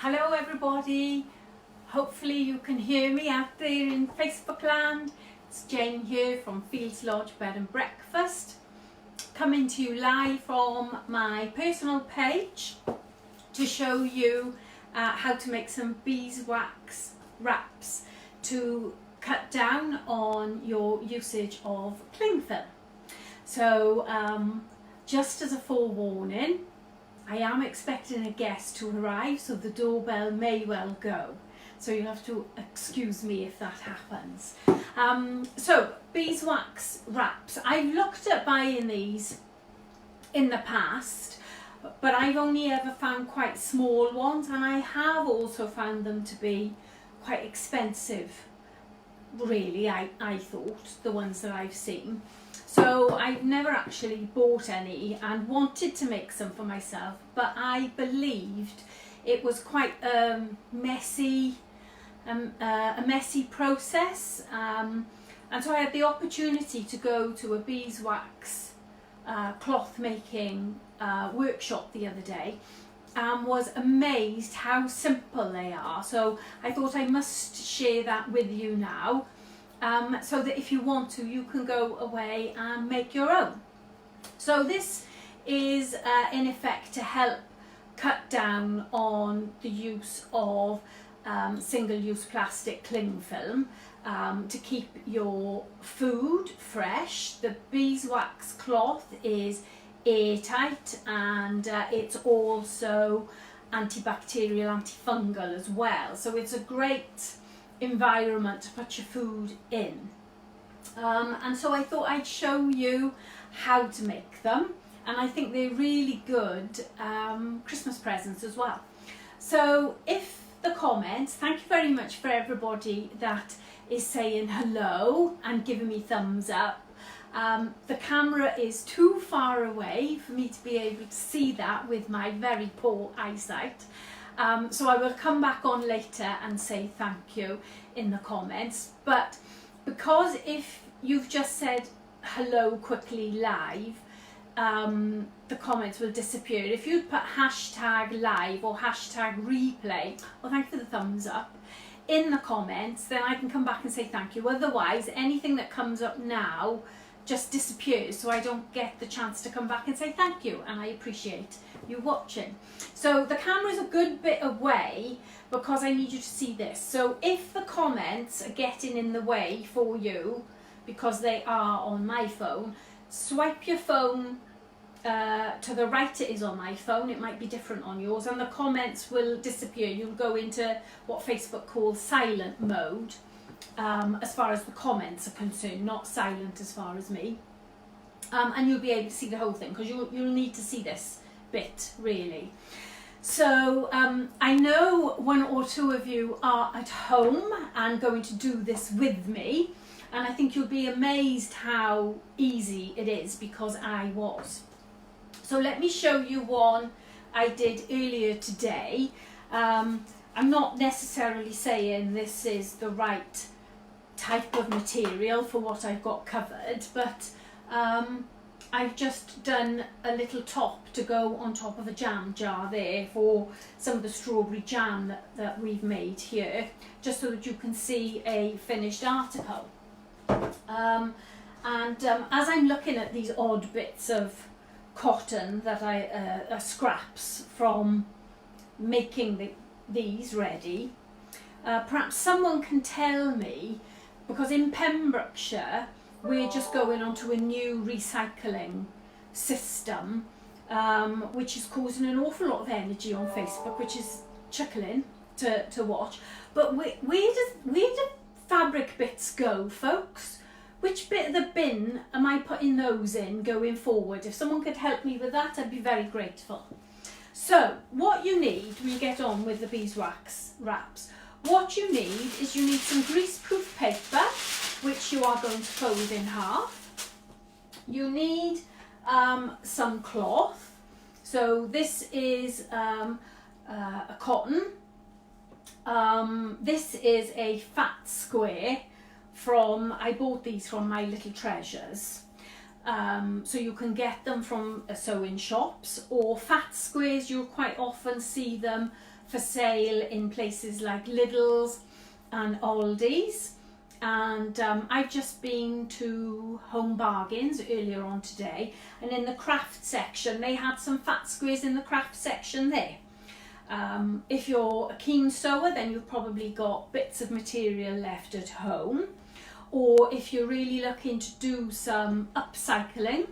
Hello everybody, hopefully you can hear me out there in Facebook land. It's Jayne here from Fields Lodge Bed and Breakfast, coming to you live from my personal page to show you how to make some beeswax wraps to cut down on your usage of cling film. So just as a forewarning, I am expecting a guest to arrive, so the doorbell may well go. So you'll have to excuse me if that happens. So beeswax wraps. I've looked at buying these in the past, but I've only ever found quite small ones, and I have also found them to be quite expensive. Really, I thought, the ones that I've seen. So I've never actually bought any and wanted to make some for myself, but I believed it was quite a messy process, and so I had the opportunity to go to a beeswax cloth making workshop the other day and was amazed how simple they are. So I thought I must share that with you now. So that if you want to, you can go away and make your own. So this is in effect to help cut down on the use of single-use plastic cling film to keep your food fresh. The beeswax cloth is airtight, and it's also antibacterial, antifungal as well. So it's a great environment to put your food in, and so I thought I'd show you how to make them, and I think they're really good Christmas presents as well. So if the comments, thank you very much for everybody that is saying hello and giving me thumbs up. The camera is too far away for me to be able to see that with my very poor eyesight. So I will come back on later and say thank you in the comments, but because if you've just said hello quickly live, the comments will disappear. If you put hashtag live or hashtag replay, well, thank you for the thumbs up, in the comments, then I can come back and say thank you. Otherwise, anything that comes up now just disappears, so I don't get the chance to come back and say thank you, and I appreciate you watching. So the camera is a good bit away because I need you to see this. So if the comments are getting in the way for you, because they are on my phone, swipe your phone to the right. It is on my phone, it might be different on yours, and the comments will disappear. You'll go into what Facebook calls silent mode. As far as the comments are concerned, not silent as far as me, and you'll be able to see the whole thing, because you'll need to see this bit really. So I know one or two of you are at home and going to do this with me, and I think you'll be amazed how easy it is, because I was. So let me show you one I did earlier today. I'm not necessarily saying this is the right type of material for what I've got covered, but I've just done a little top to go on top of a jam jar there for some of the strawberry jam that we've made here, just so that you can see a finished article. And as I'm looking at these odd bits of cotton that are scraps from making these ready, perhaps someone can tell me, because in Pembrokeshire we're just going onto a new recycling system, which is causing an awful lot of energy on Facebook, which is chuckling to watch. But where do fabric bits go, folks? Which bit of the bin am I putting those in going forward? If someone could help me with that, I'd be very grateful. So what you need when you get on with the beeswax wraps, what you need is you need some greaseproof paper, which you are going to fold in half. You need some cloth. So this is a cotton. This is a fat square I bought these from My Little Treasures. So you can get them from sewing shops, or fat squares, you'll quite often see them for sale in places like Lidl's and Aldi's. And I've just been to Home Bargains earlier on today, and in the craft section they had some fat squares in the craft section there. If you're a keen sewer, then you've probably got bits of material left at home, or if you're really looking to do some upcycling,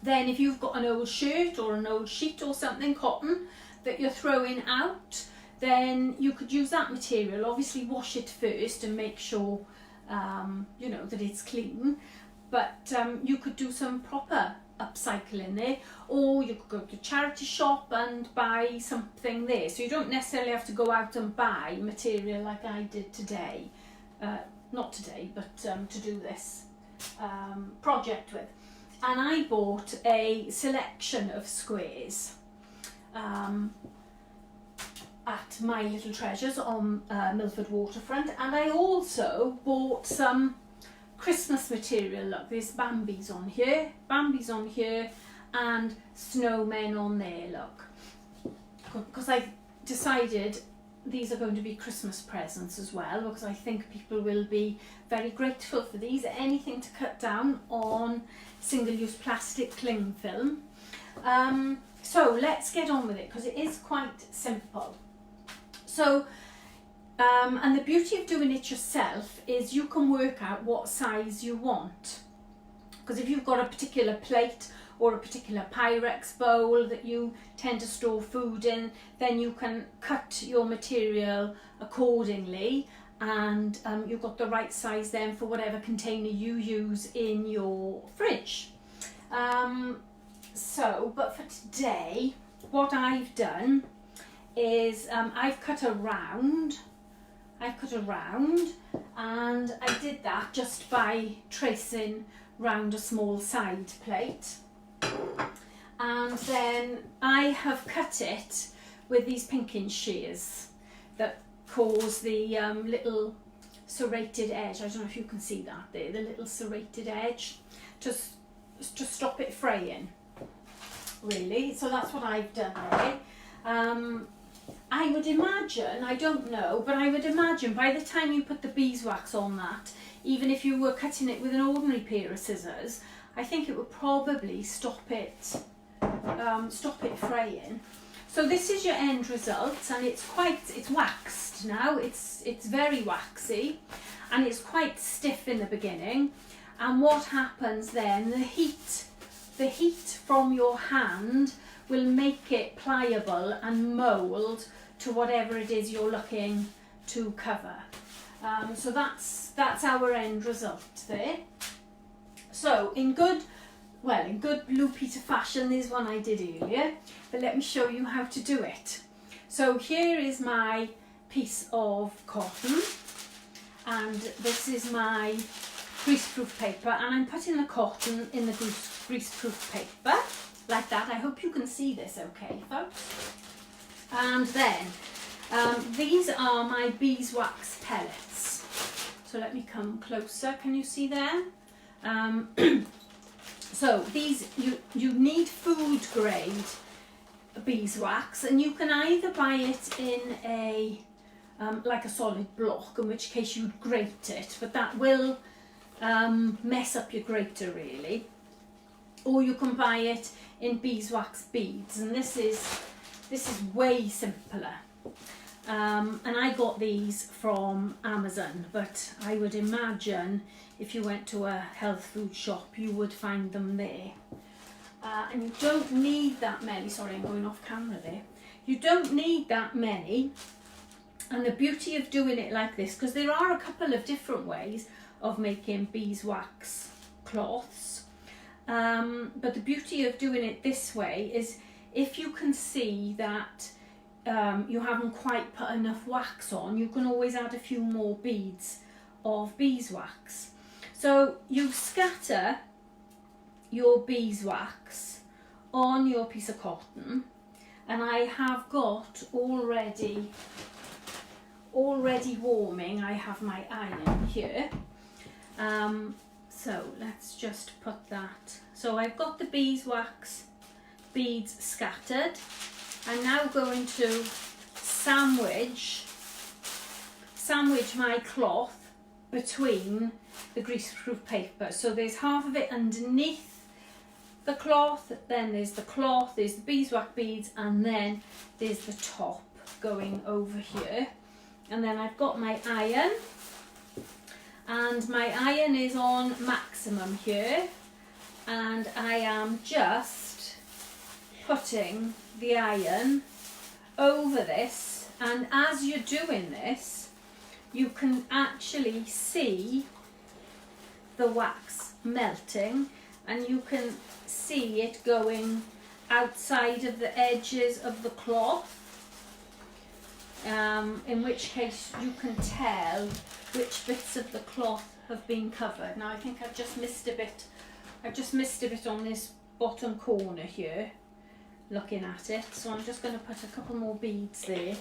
then if you've got an old shirt or an old sheet or something, cotton, that you're throwing out, then you could use that material. Obviously wash it first and make sure you know that it's clean, but you could do some proper upcycling there, or you could go to a charity shop and buy something there. So you don't necessarily have to go out and buy material like I did today, not today, but to do this project with. And I bought a selection of squares at My Little Treasures on Milford Waterfront, and I also bought some Christmas material. Look, there's Bambi's on here, and snowmen on there, look, because I decided these are going to be Christmas presents as well, because I think people will be very grateful for these. Anything to cut down on single-use plastic cling film. So let's get on with it, because it is quite simple. So, and the beauty of doing it yourself is you can work out what size you want. Because if you've got a particular plate or a particular Pyrex bowl that you tend to store food in, then you can cut your material accordingly, and you've got the right size then for whatever container you use in your fridge. But for today, what I've done is I've cut a round, and I did that just by tracing round a small side plate, and then I have cut it with these pinking shears that cause the little serrated edge. I don't know if you can see that there, the little serrated edge, to stop it fraying, really. So that's what I've done there. I would imagine, I don't know, but I would imagine by the time you put the beeswax on that, even if you were cutting it with an ordinary pair of scissors, I think it would probably stop it fraying. So this is your end result, and it's waxed now. It's very waxy, and it's quite stiff in the beginning. And what happens then? The heat from your hand will make it pliable and mould to whatever it is you're looking to cover. So that's our end result there. So in good Blue Peter fashion, there's one I did earlier, but let me show you how to do it. So here is my piece of cotton, and this is my greaseproof paper, and I'm putting the cotton in the greaseproof paper like that. I hope you can see this okay, folks. And then these are my beeswax pellets. So let me come closer. Can you see there? So these, you need food grade beeswax, and you can either buy it in a like a solid block, in which case you'd grate it, but that will mess up your grater really. Or you can buy it in beeswax beads, and this is way simpler. And I got these from Amazon, but I would imagine if you went to a health food shop you would find them there. And you don't need that many. Sorry, I'm going off camera there. You don't need that many. And the beauty of doing it like this, because there are a couple of different ways of making beeswax cloths, but the beauty of doing it this way is if you can see that you haven't quite put enough wax on, you can always add a few more beads of beeswax. So you scatter your beeswax on your piece of cotton, and I have got already warming, I have my iron here. So let's just put that. So I've got the beeswax beads scattered. I'm now going to sandwich my cloth between the greaseproof paper. So there's half of it underneath the cloth, then there's the cloth, there's the beeswax beads, and then there's the top going over here. And then I've got my iron, and my iron is on maximum here, and I am just putting the iron over this, and as you're doing this you can actually see the wax melting, and you can see it going outside of the edges of the cloth, in which case you can tell which bits of the cloth have been covered. Now I think I've just missed a bit on this bottom corner here looking at it, so I'm just going to put a couple more beads there.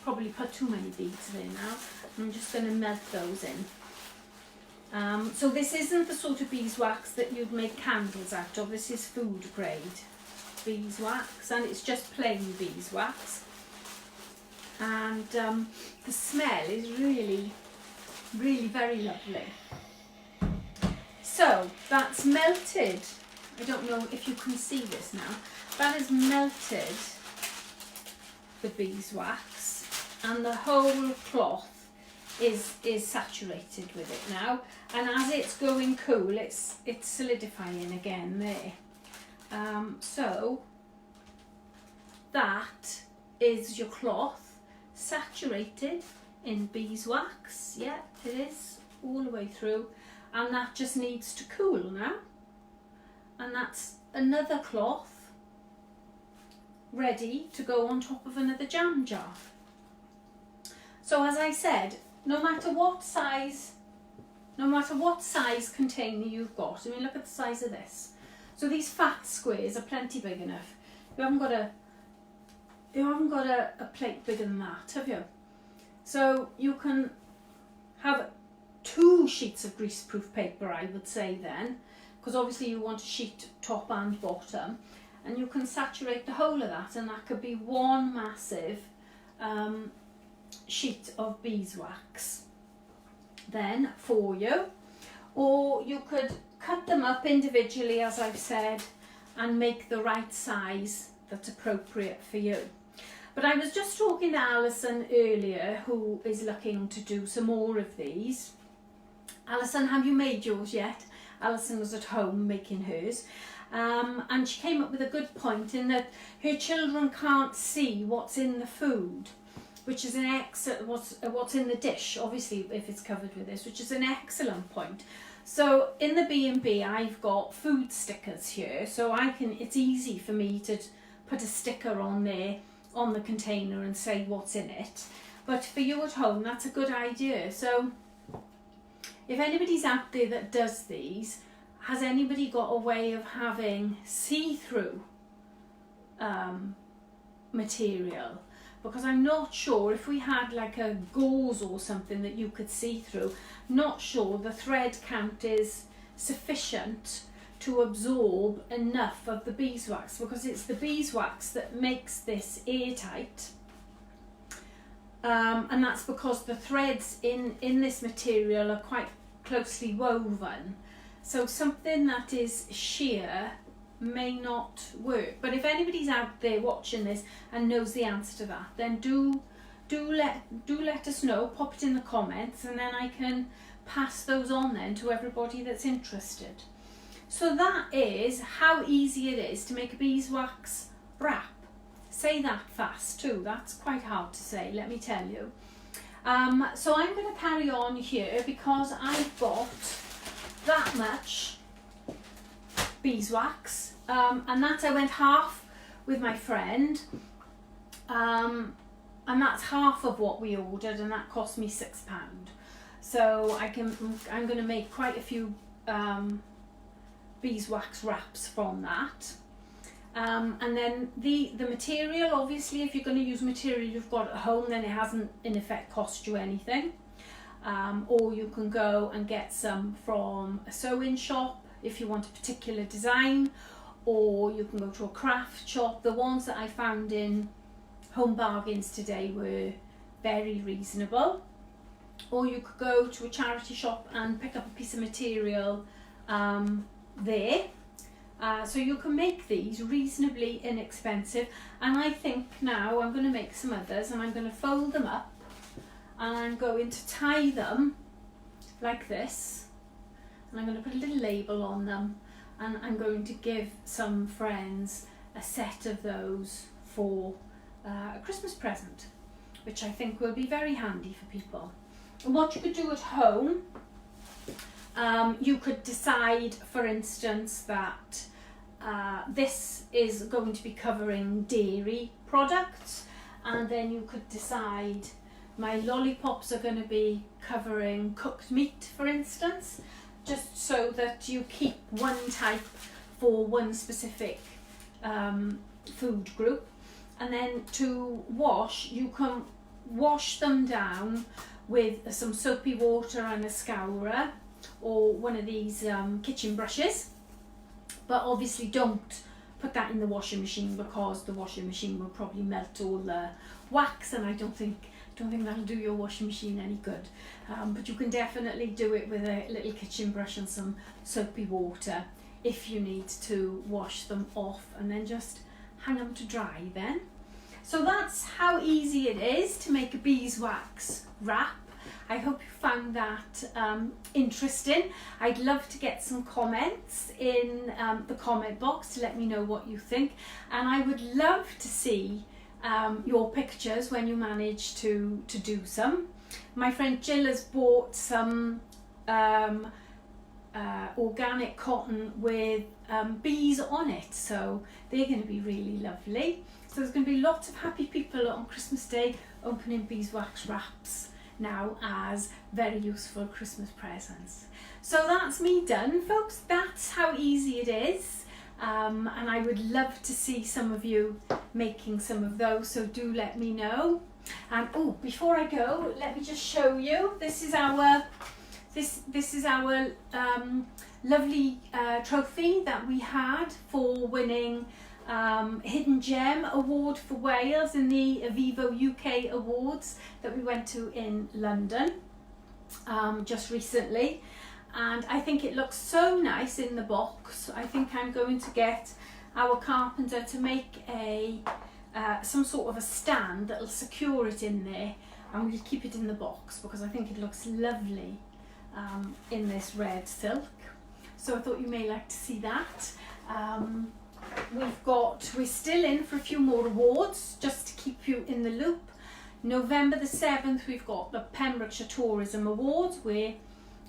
Probably put too many beads there now. I'm just going to melt those in. So this isn't the sort of beeswax that you'd make candles out of. This is food grade beeswax, and it's just plain beeswax, and the smell is really very lovely. So that's melted. I don't know if you can see this now. That has melted the beeswax, and the whole cloth is saturated with it now, and as it's going cool it's solidifying again there. So that is your cloth saturated in beeswax. Yeah, it is all the way through, and that just needs to cool now, and that's another cloth ready to go on top of another jam jar. So as I said, no matter what size container you've got, I mean, look at the size of this. So these fat squares are plenty big enough. You haven't got a plate bigger than that, have you? So you can have 2 sheets of greaseproof paper, I would say then, because obviously you want a sheet top and bottom, and you can saturate the whole of that, and that could be one massive sheet of beeswax then for you. Or you could cut them up individually, as I've said, and make the right size that's appropriate for you. But I was just talking to Alison earlier, who is looking to do some more of these. Alison, have you made yours yet? Alison was at home making hers. And she came up with a good point in that her children can't see what's in the food, which is an excellent, what's in the dish, obviously, if it's covered with this, which is an excellent point. So in the B&B, I've got food stickers here, so it's easy for me to put a sticker on there on the container and say what's in it. But for you at home, that's a good idea. So if anybody's out there that does these, has anybody got a way of having see-through material? Because I'm not sure, if we had like a gauze or something that you could see through, not sure the thread count is sufficient to absorb enough of the beeswax, because it's the beeswax that makes this airtight. And that's because the threads in this material are quite closely woven. So something that is sheer may not work. But if anybody's out there watching this and knows the answer to that, then do let us know, pop it in the comments, and then I can pass those on then to everybody that's interested. So that is how easy it is to make a beeswax wrap. Say that fast too, that's quite hard to say, let me tell you. So I'm going to carry on here because I've got that much beeswax, and that I went half with my friend, and that's half of what we ordered, and that cost me £6. So I'm going to make quite a few beeswax wraps from that. And then the material, obviously, if you're going to use material you've got at home, then it hasn't in effect cost you anything. Or you can go and get some from a sewing shop if you want a particular design, or you can go to a craft shop. The ones that I found in home bargains today were very reasonable. Or you could go to a charity shop and pick up a piece of material there. So you can make these reasonably inexpensive, and I think now I'm going to make some others, and I'm going to fold them up and I'm going to tie them like this, and I'm going to put a little label on them, and I'm going to give some friends a set of those for a Christmas present, which I think will be very handy for people. And what you could do at home, you could decide, for instance, that this is going to be covering dairy products, and then you could decide my lollipops are going to be covering cooked meat, for instance, just so that you keep one type for one specific food group. And then to wash, you can wash them down with some soapy water and a scourer, or one of these kitchen brushes. But obviously don't put that in the washing machine, because the washing machine will probably melt all the wax, and I don't think that'll do your washing machine any good. But you can definitely do it with a little kitchen brush and some soapy water if you need to wash them off, and then just hang them to dry then. So that's how easy it is to make a beeswax wrap. I hope you found that interesting. I'd love to get some comments in the comment box to let me know what you think, and I would love to see your pictures when you manage to do some. My friend Jill has bought some organic cotton with bees on it, so they're going to be really lovely. So there's going to be lots of happy people on Christmas Day opening beeswax wraps now as very useful Christmas presents. So that's me done, folks. That's how easy it is, and I would love to see some of you making some of those, so do let me know. And oh, before I go, let me just show you. This is our lovely trophy that we had for winning Hidden Gem Award for Wales in the Avivo UK Awards that we went to in London just recently, and I think it looks so nice in the box. I think I'm going to get our carpenter to make some sort of a stand that'll secure it in there, and we'll keep it in the box because I think it looks lovely in this red silk. So I thought you may like to see that. We're still in for a few more awards, just to keep you in the loop. November the 7th, we've got the Pembrokeshire Tourism Awards, where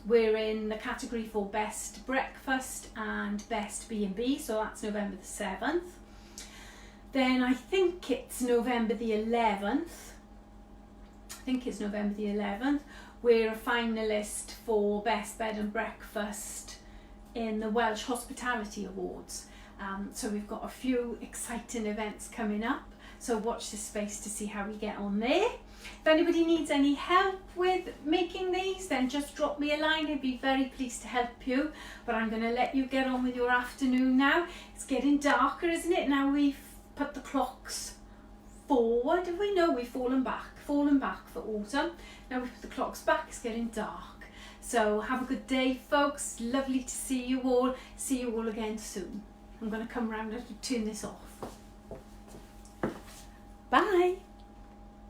we're in the category for Best Breakfast and Best B&B, so that's November the 7th. Then I think it's November the 11th. We're a finalist for Best Bed and Breakfast in the Welsh Hospitality Awards. So we've got a few exciting events coming up, so watch this space to see how we get on there. If anybody needs any help with making these, then just drop me a line. I'd be very pleased to help you, but I'm going to let you get on with your afternoon now. It's getting darker, isn't it? Now we've put the clocks forward. Have we? No, we've fallen back for autumn. Now we've put the clocks back, it's getting dark. So have a good day, folks. Lovely to see you all. See you all again soon. I'm going to come round and turn this off.